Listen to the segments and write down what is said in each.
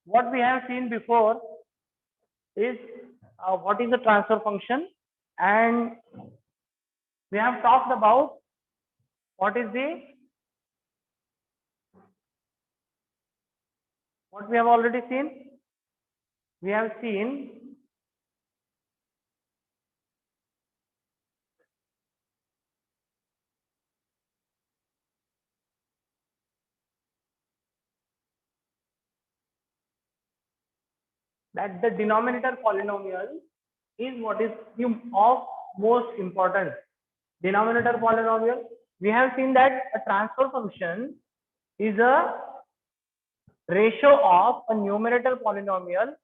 what we have seen before is what is the transfer function, and we have talked about what is the what we have already seen. We have seen that the denominator polynomial is what is of most importance. Denominator polynomial, we have seen that a transfer function is a ratio of a numerator polynomial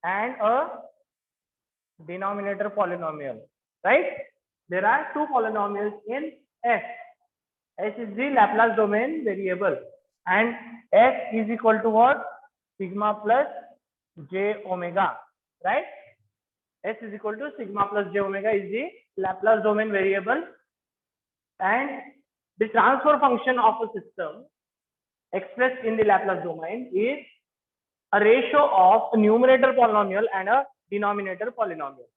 and a denominator polynomial, right? There are two polynomials in S. S is the Laplace domain variable, and S is equal to what? Sigma plus j omega, right? S is equal to sigma plus j omega is the Laplace domain variable, and the transfer function of a system expressed in the Laplace domain is a ratio of a numerator polynomial and a denominator polynomial.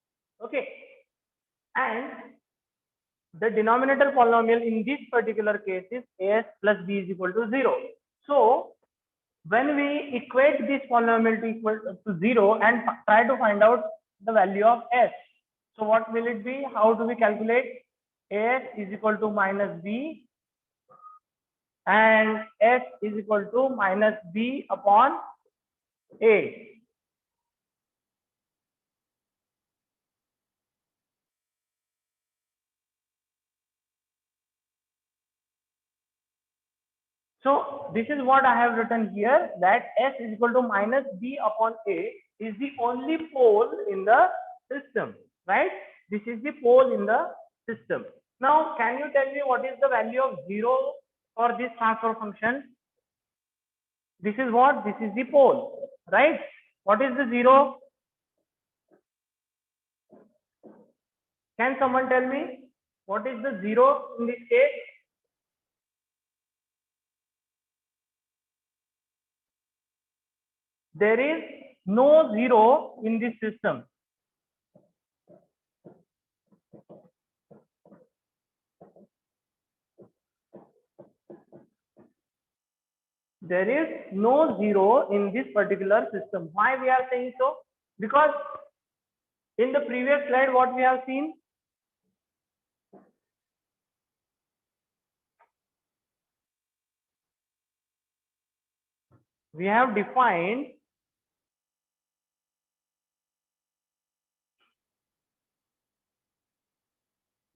Okay, and the denominator polynomial in this particular case is as plus b is equal to 0. So when we equate this polynomial to equal to 0 and try to find out the value of s, so what will it be? How do we calculate? S is equal to minus b, and s is equal to minus b upon a. So this is what I have written here, that S is equal to minus B upon A is the only pole in the system, right? This is the pole in the system. Now, can you tell me what is the value of 0 for this transfer function? This is what? This is the pole, right? What is the 0? Can someone tell me what is the 0 in this case? There is no 0 in this system. There is no 0 in this particular system. Why we are saying so? Because in the previous slide, what we have seen, we have defined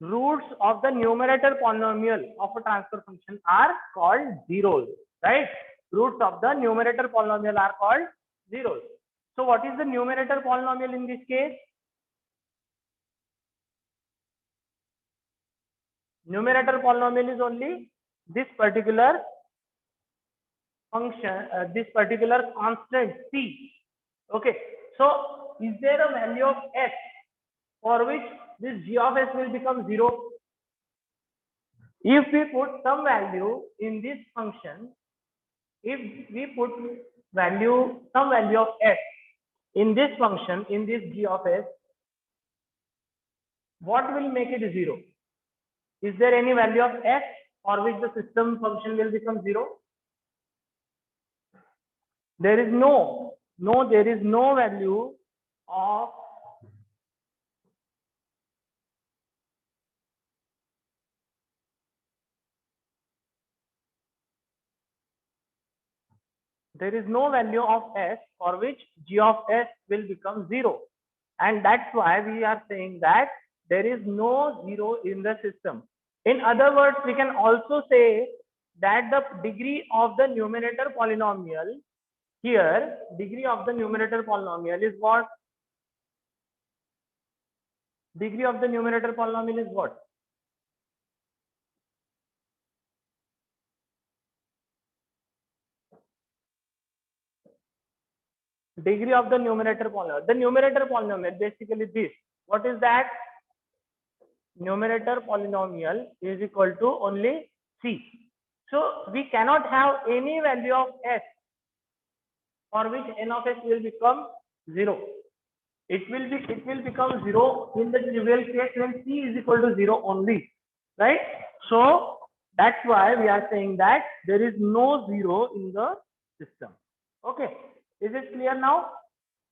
roots of the numerator polynomial of a transfer function are called zeros, right? Roots of the numerator polynomial are called zeros. So what is the numerator polynomial in this case? Numerator polynomial is only this particular function, this particular constant c. Okay, so is there a value of s for which this g of s will become 0? If we put some value in this function, if we put some value of s in this function, in this g of s, what will make it 0? Is there any value of s for which the system function will become 0? There is there is no value of s for which g of s will become 0, and that's why we are saying that there is no 0 in the system. In other words, we can also say that the degree of the numerator polynomial here, degree of the numerator polynomial is what? Degree of the numerator polynomial is what? Degree of the numerator polynomial. The numerator polynomial, basically this. What is that? Numerator polynomial is equal to only c. So we cannot have any value of s for which n of s will become 0. It will become 0 in the trivial case when c is equal to 0 only, right? So that's why we are saying that there is no 0 in the system. Okay, is it clear now,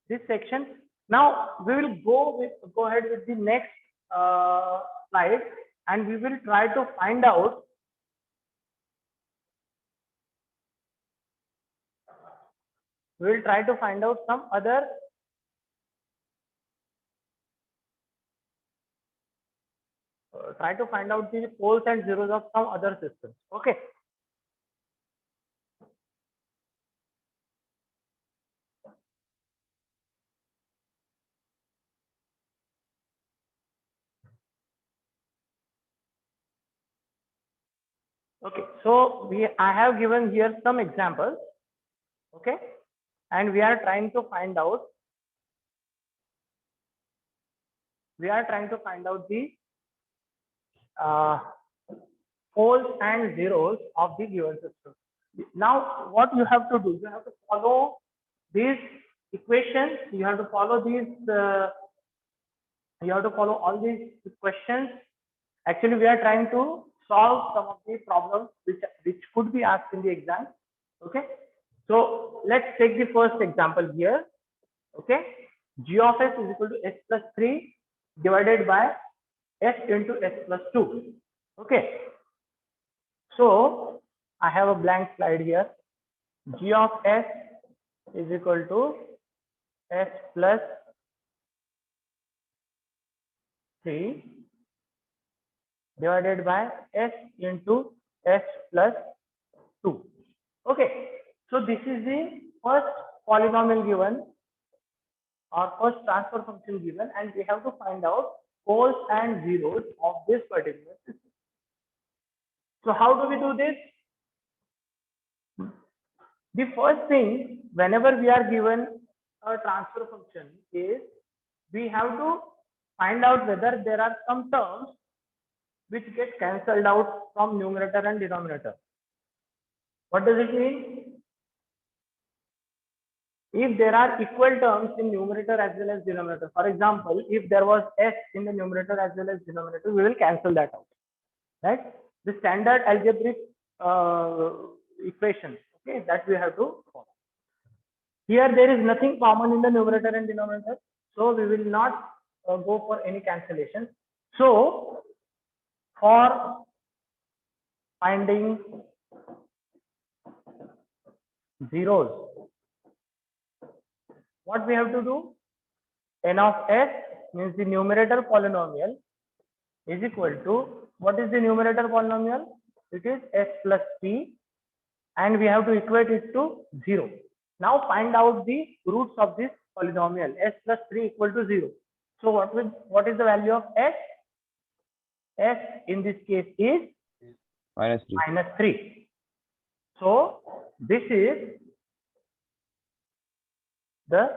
this section? Now we will go ahead with the next slide, and we will try to find out some other try to find out the poles and zeros of some other systems. Okay. Okay, so I have given here some examples, okay, and we are trying to find out the uh, poles and zeros of the given system. Now, what you have to do, you have to follow these equations, you have to follow all these questions. Actually, we are trying to solve some of the problems which could be asked in the exam. Okay, so let's take the first example here. Okay, g of s is equal to s plus 3 divided by s into s plus 2. Okay, so I have a blank slide here. G of s is equal to s plus 3 divided by s into s plus 2. Okay, so this is the first polynomial given, or first transfer function given, and we have to find out poles and zeros of this particular system. So how do we do this? The first thing, whenever we are given a transfer function, is we have to find out whether there are some terms which get cancelled out from numerator and denominator. What does it mean? If there are equal terms in numerator as well as denominator, for example, if there was s in the numerator as well as denominator, we will cancel that out, right? The standard algebraic equation, okay, that we have to follow. Here there is nothing common in the numerator and denominator, so we will not go for any cancellation. So for finding zeros, what we have to do? N of s means the numerator polynomial is equal to, what is the numerator polynomial? It is s plus p, and we have to equate it to 0. Now find out the roots of this polynomial. S plus 3 equal to 0. So what is the value of s? S in this case is minus 3. So this is the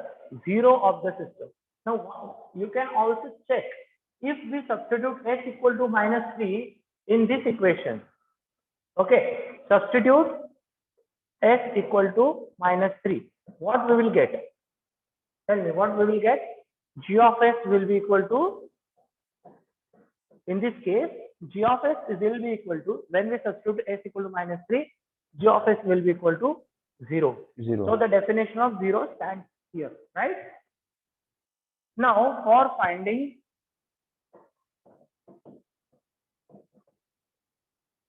0 of the system. Now you can also check if we substitute s equal to minus 3 in this equation. Okay, substitute s equal to minus 3. What we will get? Tell me what we will get. G of s will be equal to, in this case, g of s will be equal to, when we substitute s equal to minus 3, g of s will be equal to 0. So the definition of 0 stands here, right? Now for finding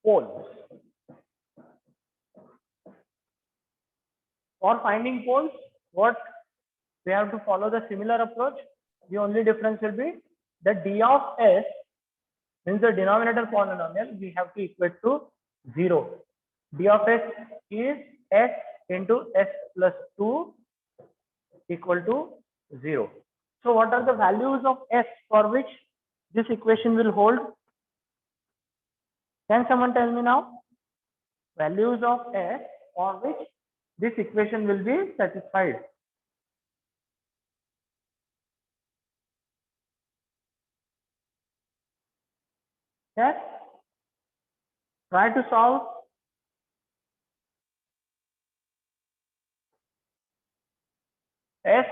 poles. For finding poles, what we have to follow the similar approach. The only difference will be the d of s, means the denominator polynomial, we have to equate to 0. D of s is s into s plus 2 equal to 0. So what are the values of s for which this equation will hold? Can someone tell me now? Values of s for which this equation will be satisfied. Yes? Try to solve. S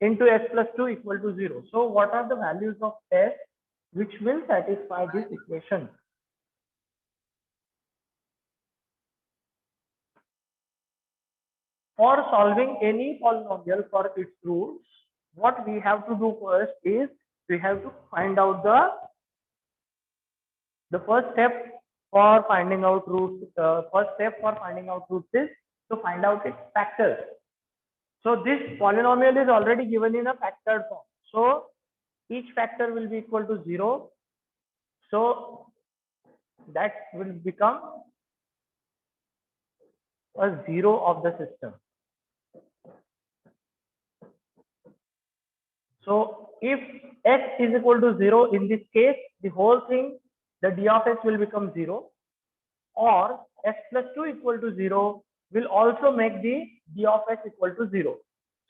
into S plus 2 equal to 0. So what are the values of S which will satisfy this equation? For solving any polynomial for its roots, what we have to do first is we have to find out the first step for finding out roots. First step for finding out roots is to find out its factors. So this polynomial is already given in a factored form. So each factor will be equal to 0. So that will become a 0 of the system. So if S is equal to 0, in this case, the whole thing, the d of S will become 0, or S plus 2 equal to 0 will also make the d of S equal to 0.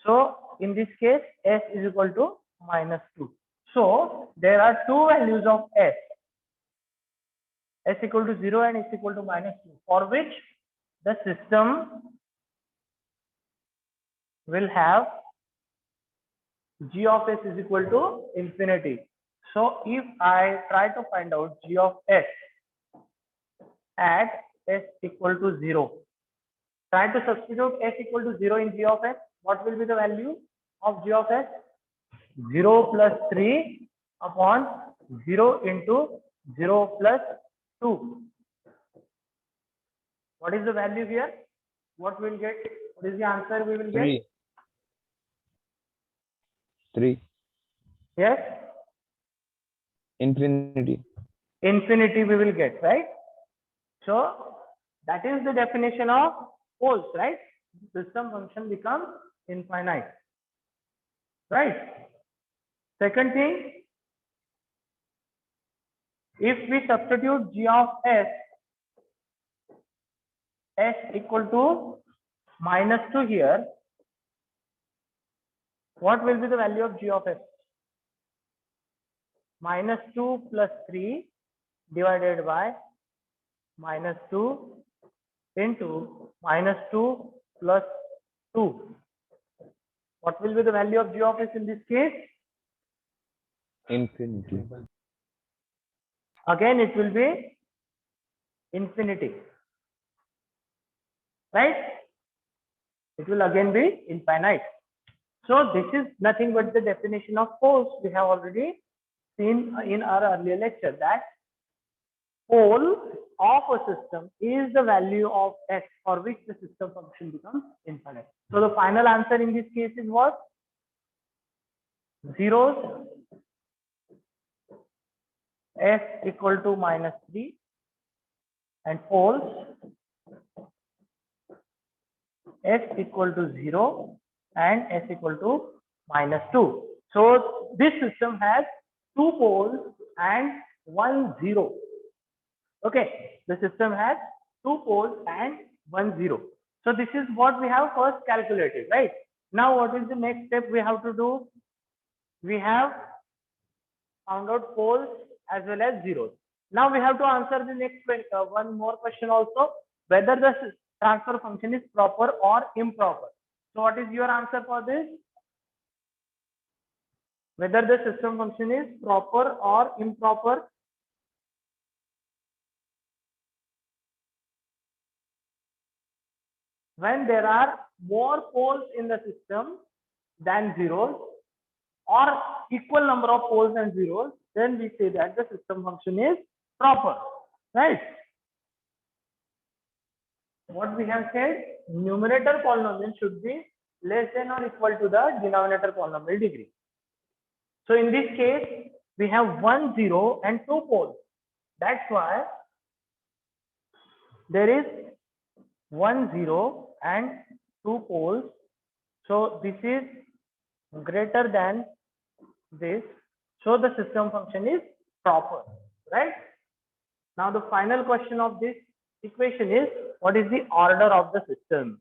So in this case, S is equal to minus 2. So there are two values of S equal to 0 and S equal to minus 2, for which the system will have g of S is equal to infinity. So if I try to find out g of S at S equal to 0, try to substitute S equal to 0 in g of S, what will be the value of g of S? 0 plus 3 upon 0 into 0 plus 2. What is the value here? What will get? What is the answer we will get? 3. Yes? Infinity. Infinity we will get, right? So that is the definition of poles, right? System function becomes infinite, right? Second thing, if we substitute g of S equal to minus 2 here, what will be the value of g of S? Minus 2 plus 3 divided by minus 2 into minus 2 plus 2. What will be the value of g of S in this case? Infinity. Again, it will be infinity, right? It will again be infinite. So this is nothing but the definition of poles. We have already seen in our earlier lecture that pole of a system is the value of x for which the system function becomes infinite. So the final answer in this case is what? Zeros, s equal to minus 3, and poles s equal to 0 and s equal to minus 2. So this system has two poles and one zero. Okay, the system has two poles and one zero. So this is what we have first calculated, right? Now what is the next step we have to do? We have found out poles as well as zeros. Now we have to answer the next one more question also, whether the transfer function is proper or improper. So what is your answer for this? Whether the system function is proper or improper? When there are more poles in the system than zeros, or equal number of poles and zeros, then we say that the system function is proper, right? What we have said, numerator polynomial should be less than or equal to the denominator polynomial degree. So in this case, we have 1 0 and 2 poles. That's why there is 1 0 and 2 poles. So this is greater than this. So the system function is proper, right? Now the final question of this equation is, what is the order of the system?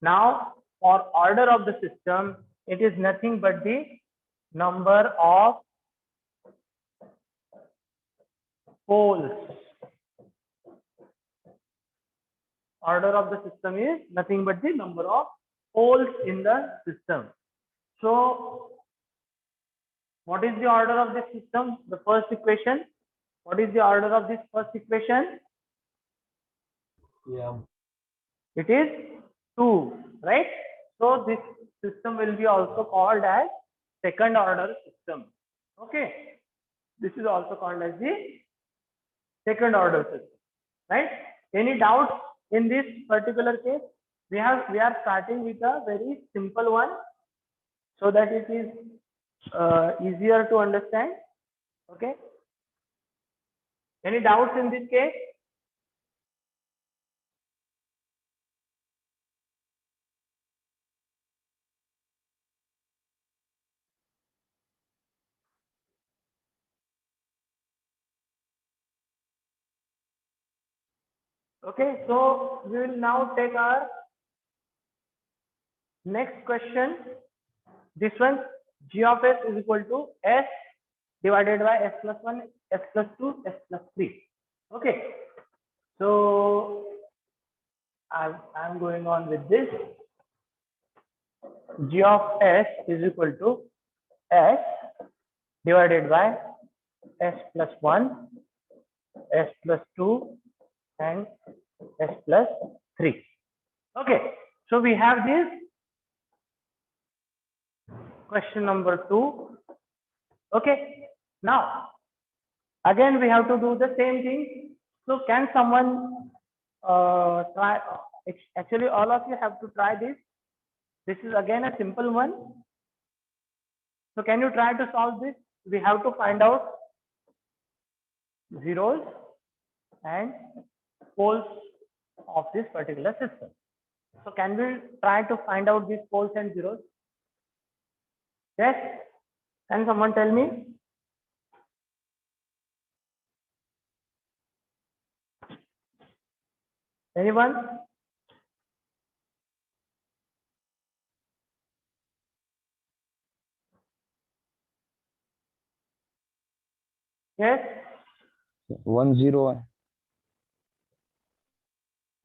Now for order of the system, it is nothing but the number of poles. Order of the system is nothing but the number of poles in the system. So what is the order of this system? The first equation. What is the order of this first equation? Yeah. It is 2, right? So this system will be also called as second order system. Okay. This is also called as the second order system, right? Any doubts in this particular case? We are starting with a very simple one so that it is easier to understand. Okay. Any doubts in this case? Okay, so we will now take our next question. This one, g of s is equal to s divided by s plus 1, s plus 2, s plus 3. Okay, so I'm going on with this. G of s is equal to s divided by s plus 1, s plus 2, and s plus 3. Okay, so we have this question number 2. Okay, now again we have to do the same thing. So can someone try? Actually, all of you have to try this. This is again a simple one. So can you try to solve this? We have to find out zeros and poles of this particular system. So can we try to find out these poles and zeros? Yes? Can someone tell me? Anyone? Yes? 1 0.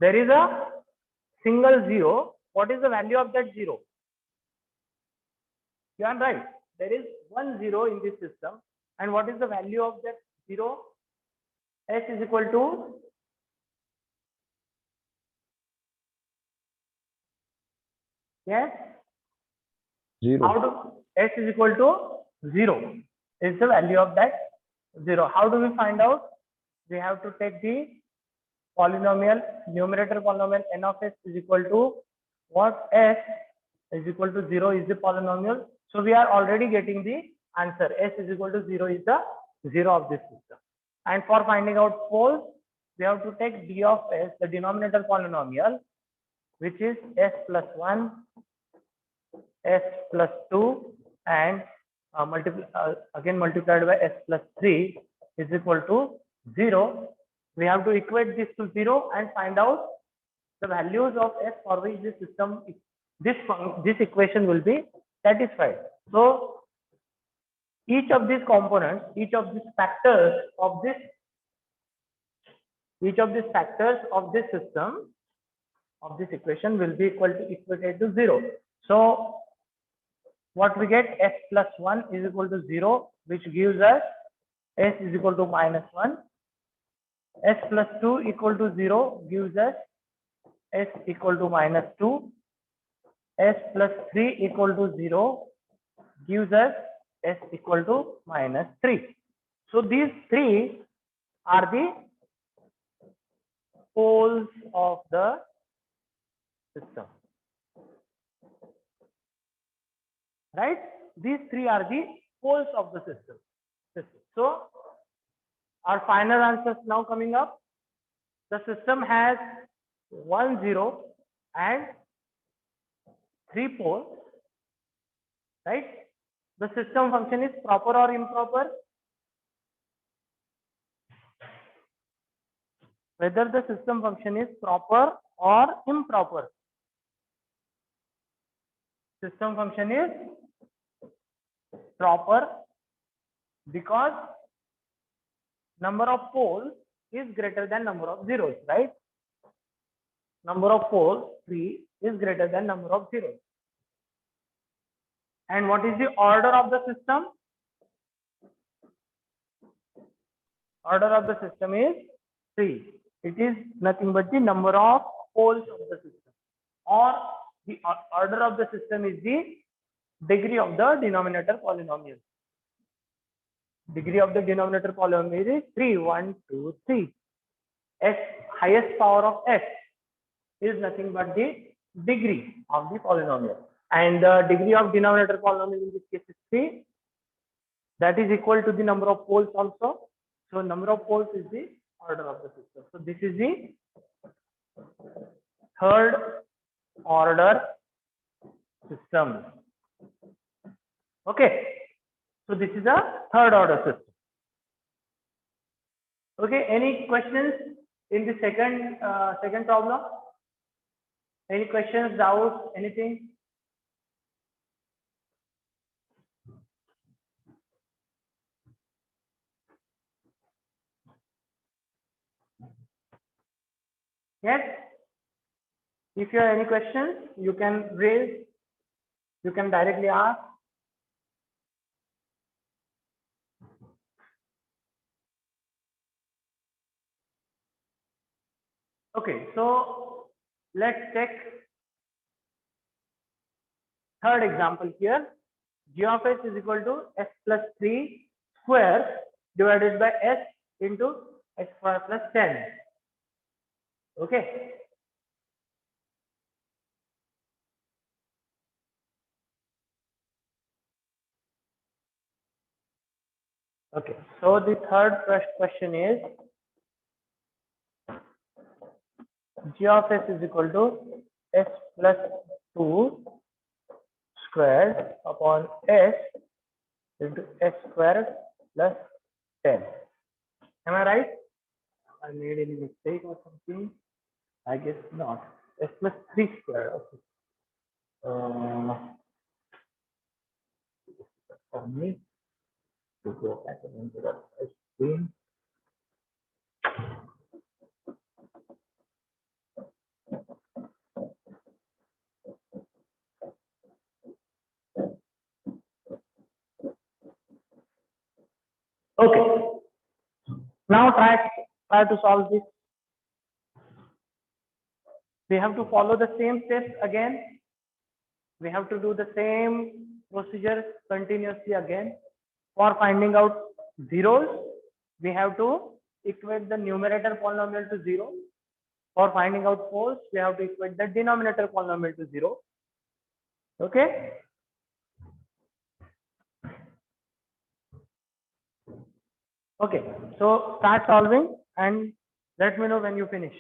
There is a single zero. What is the value of that zero? You are right. There is 1 0 in this system. And what is the value of that zero? S is equal to yes. 0. How do S is equal to 0 is the value of that 0. How do we find out? We have to take the polynomial, numerator polynomial n of s is equal to what? S is equal to 0 is the polynomial. So we are already getting the answer. S is equal to 0 is the 0 of this system. And for finding out poles, we have to take d of s, the denominator polynomial, which is s plus 1, s plus 2, and again multiplied by s plus 3 is equal to 0. We have to equate this to 0 and find out the values of s for which this system, this equation will be satisfied. So each of these components, each of these factors of this system, of this equation will be equated to 0. So what we get, s plus 1 is equal to 0, which gives us s is equal to minus 1. S plus 2 equal to 0 gives us s equal to minus 2. S plus 3 equal to 0 gives us s equal to minus 3. So these three are the poles of the system, right? These three are the poles of the system. So our final answers now coming up. The system has 1 0 and 3 poles, right? The system function is proper or improper? Whether the system function is proper or improper. System function is proper because number of poles is greater than number of zeros, right? Number of poles 3 is greater than number of zeros. And what is the order of the system? Order of the system is 3. It is nothing but the number of poles of the system, or the order of the system is the degree of the denominator polynomial. Degree of the denominator polynomial is 3, 1, 2, 3. S, highest power of S is nothing but the degree of the polynomial, and the degree of denominator polynomial in this case is 3. That is equal to the number of poles also. So number of poles is the order of the system. So this is the third order system. Okay. So this is a third order system. Okay. Any questions in the second problem? Any questions, doubts, anything? Yes. If you have any questions, you can raise. You can directly ask. Okay, so let's take third example here. G of s is equal to s plus 3 square divided by s into s square plus 10. Okay. Okay, so the third question is G of s is equal to s plus 2 squared upon s into s squared plus 10. Am I right? I made any mistake or something? I guess not. S plus 3 squared. Okay. For me to go back into the screen. Okay. Now try to solve this. We have to follow the same steps again. We have to do the same procedure continuously again. For finding out zeros, we have to equate the numerator polynomial to 0. For finding out poles, we have to equate the denominator polynomial to 0. Okay. Okay. So start solving and let me know when you finish.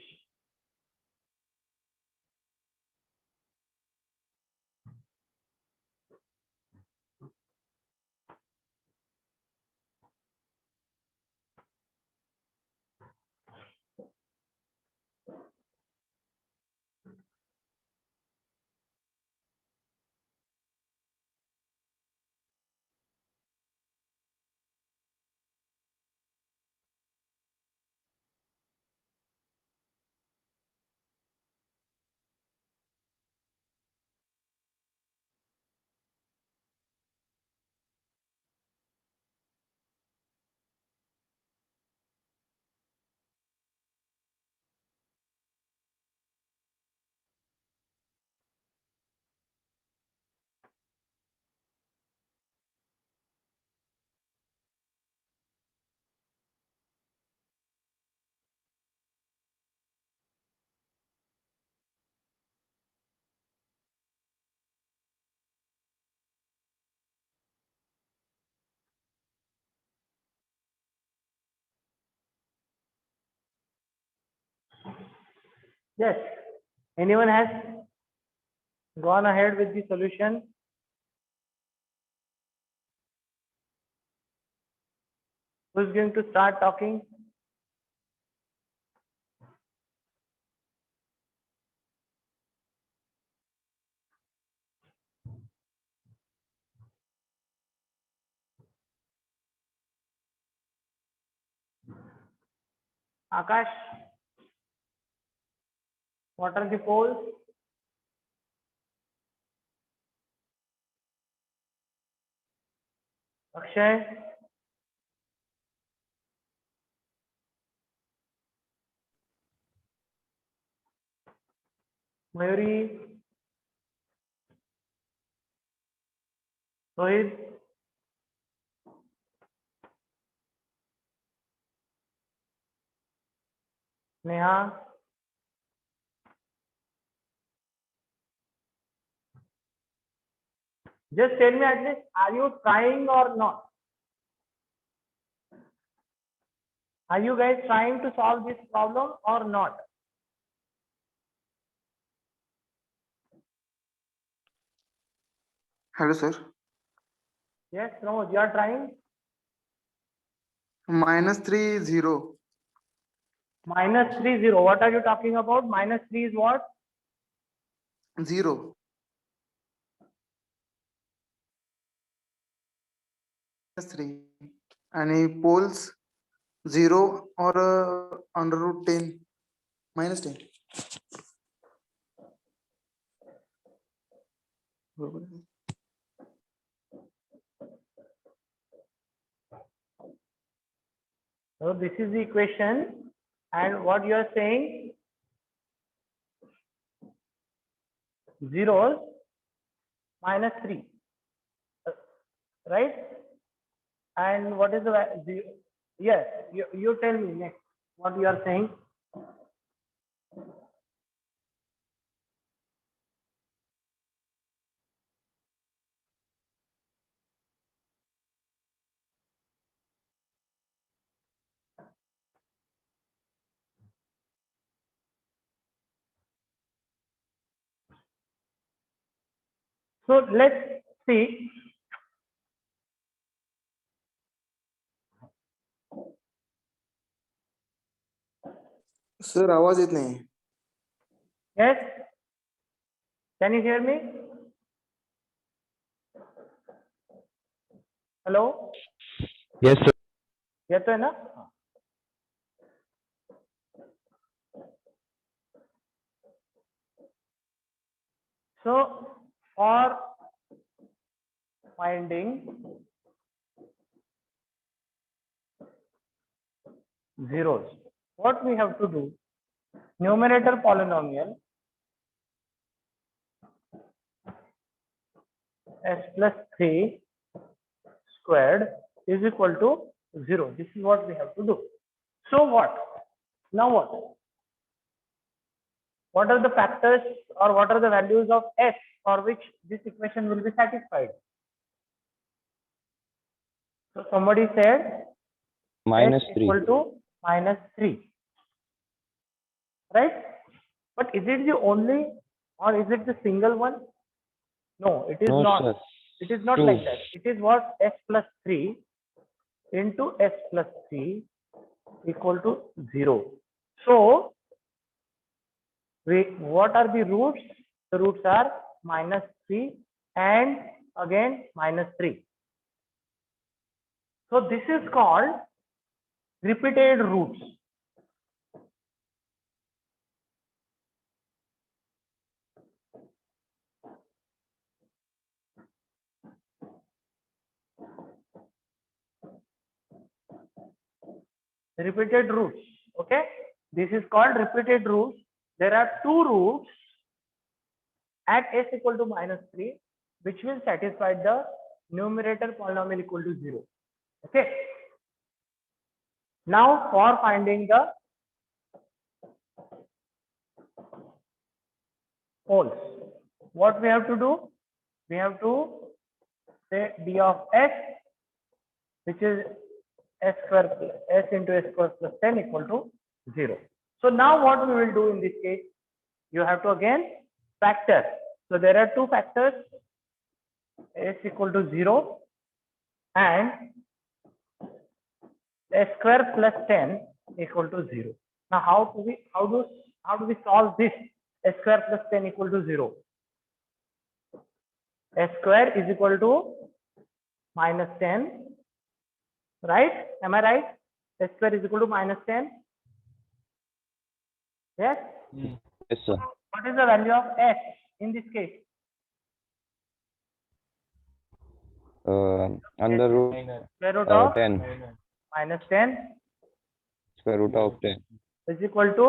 Yes. Anyone has gone ahead with the solution? Who's going to start talking? Akash, what are the poles? Akshay, Mayuri, Rohit, Neha, just tell me at least, are you trying or not? Are you guys trying to solve this problem or not? Hello, sir. Yes, no, you are trying. -3 0. -3 0. What are you talking about? -3 is what? 0. -3. Any poles 0 or under root 10 -10. So this is the equation, and what you are saying, zeros -3, right? And what is the yes? You tell me next what you are saying. So let's see. Sir आवाज येत नाही. Yes, can you hear me? Hello. Yes, sir. येतोय ना? So for finding zeros, what we have to do? Numerator polynomial s plus 3 squared is equal to 0. This is what we have to do. So what? Now what? What are the factors or what are the values of s for which this equation will be satisfied? So somebody said s -3. equal to -3, right? But is it the only or is it the single one? No, it is No, not. sir. It is not Two. like that. It is what? S plus 3 into s plus 3 equal to 0. So what are the roots? The roots are -3 and again -3. So this is called repeated roots. Repeated roots. Okay, this is called repeated roots. There are two roots at s equal to -3 which will satisfy the numerator polynomial equal to 0. Okay, now for finding the poles, what we have to do? We have to say d of s, which is s square s into s square plus 10 equal to 0. So now what we will do in this case? You have to again factor. So there are two factors, s equal to 0 and s square plus 10 equal to 0. Now how do we solve this? S square plus 10 equal to 0. S square is equal to -10, right? Am I right? S square is equal to -10. Yes. Yes, sir. What is the value of s in this case? under root Square root of 10, minus 10 square root of 10. is equal to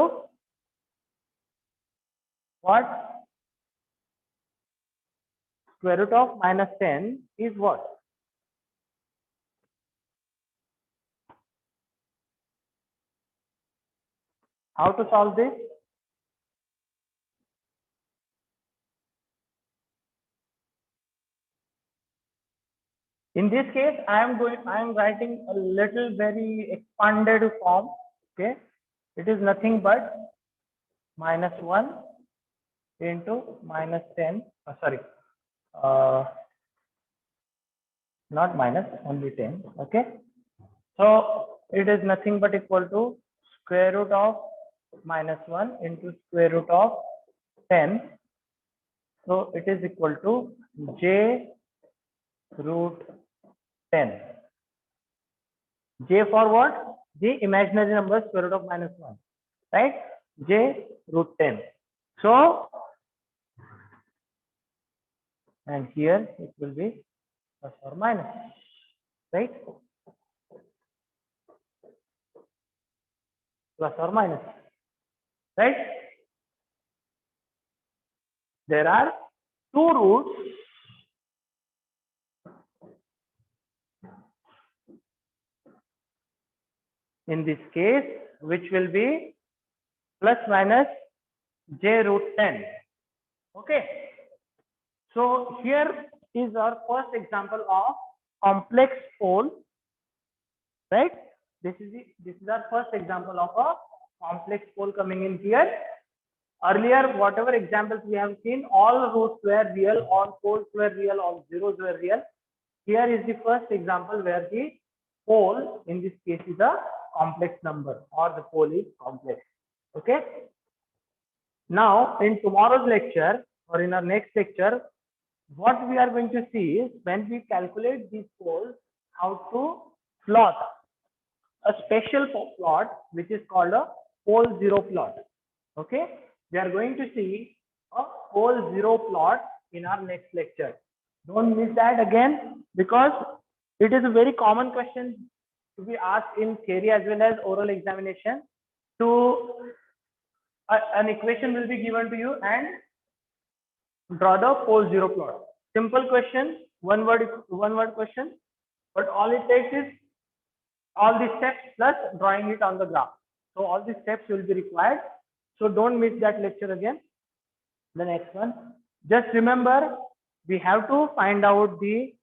what? Square root of minus 10 is what? How to solve this? In this case, I am writing a little very expanded form. Okay, it is nothing but minus 1 into minus 10. Sorry, not minus, only 10. Okay, so it is nothing but equal to square root of minus 1 into square root of 10. So it is equal to j root 10. J for what? The imaginary number square root of minus 1, right? J root 10. So, and here it will be plus or minus, right? Plus or minus, right? There are two roots. In this case, which will be plus minus j root 10. Okay. So here is our first example of complex pole, right? This is our first example of a complex pole coming in here. Earlier, whatever examples we have seen, all roots were real, all poles were real, all zeros were real. Here is the first example where the pole in this case is a complex number, or the pole is complex. Okay. Now, in tomorrow's lecture or in our next lecture, what we are going to see is when we calculate these poles, how to plot a special plot which is called a pole zero plot. Okay, we are going to see a pole zero plot in our next lecture. Don't miss that again, because it is a very common question to be asked in theory as well as oral examination. To an equation will be given to you and draw the pole zero plot. Simple question, one word question, but all it takes is all the steps plus drawing it on the graph. So all the steps will be required. So don't miss that lecture again. The next one, just remember, we have to find out the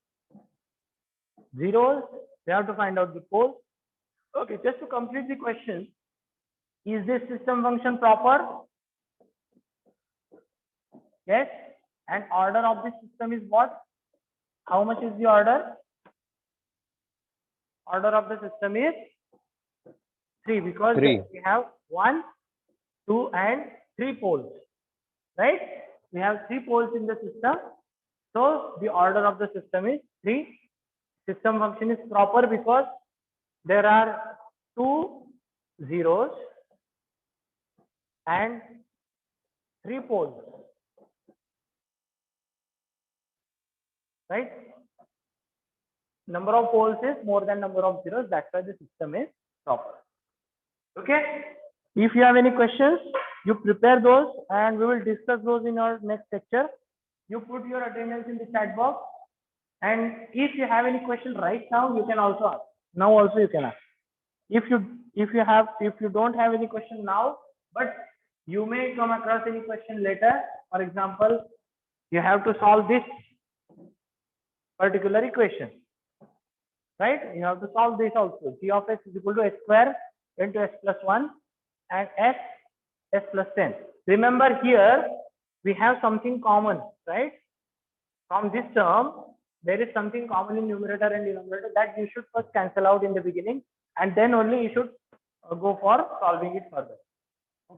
zeros, we have to find out the poles. Okay, just to complete the question, is this system function proper? Yes. And order of the system is what? How much is the order? Order of the system is 3, because 3. we have 1, 2, and 3 poles, right? We have 3 poles in the system. So the order of the system is 3. System function is proper because there are 2 zeros and 3 poles, right? Number of poles is more than number of zeros. That's why the system is proper. Okay. If you have any questions, you prepare those and we will discuss those in our next lecture. You put your attendance in the chat box. And if you have any question right now, you can also ask. Now also you can ask. If you don't have any question now, but you may come across any question later. For example, you have to solve this particular equation, right? You have to solve this also. G of x is equal to x square into x plus 1 and s plus 10. Remember, here we have something common, right? From this term, there is something common in numerator and denominator that you should first cancel out in the beginning, and then only you should go for solving it further.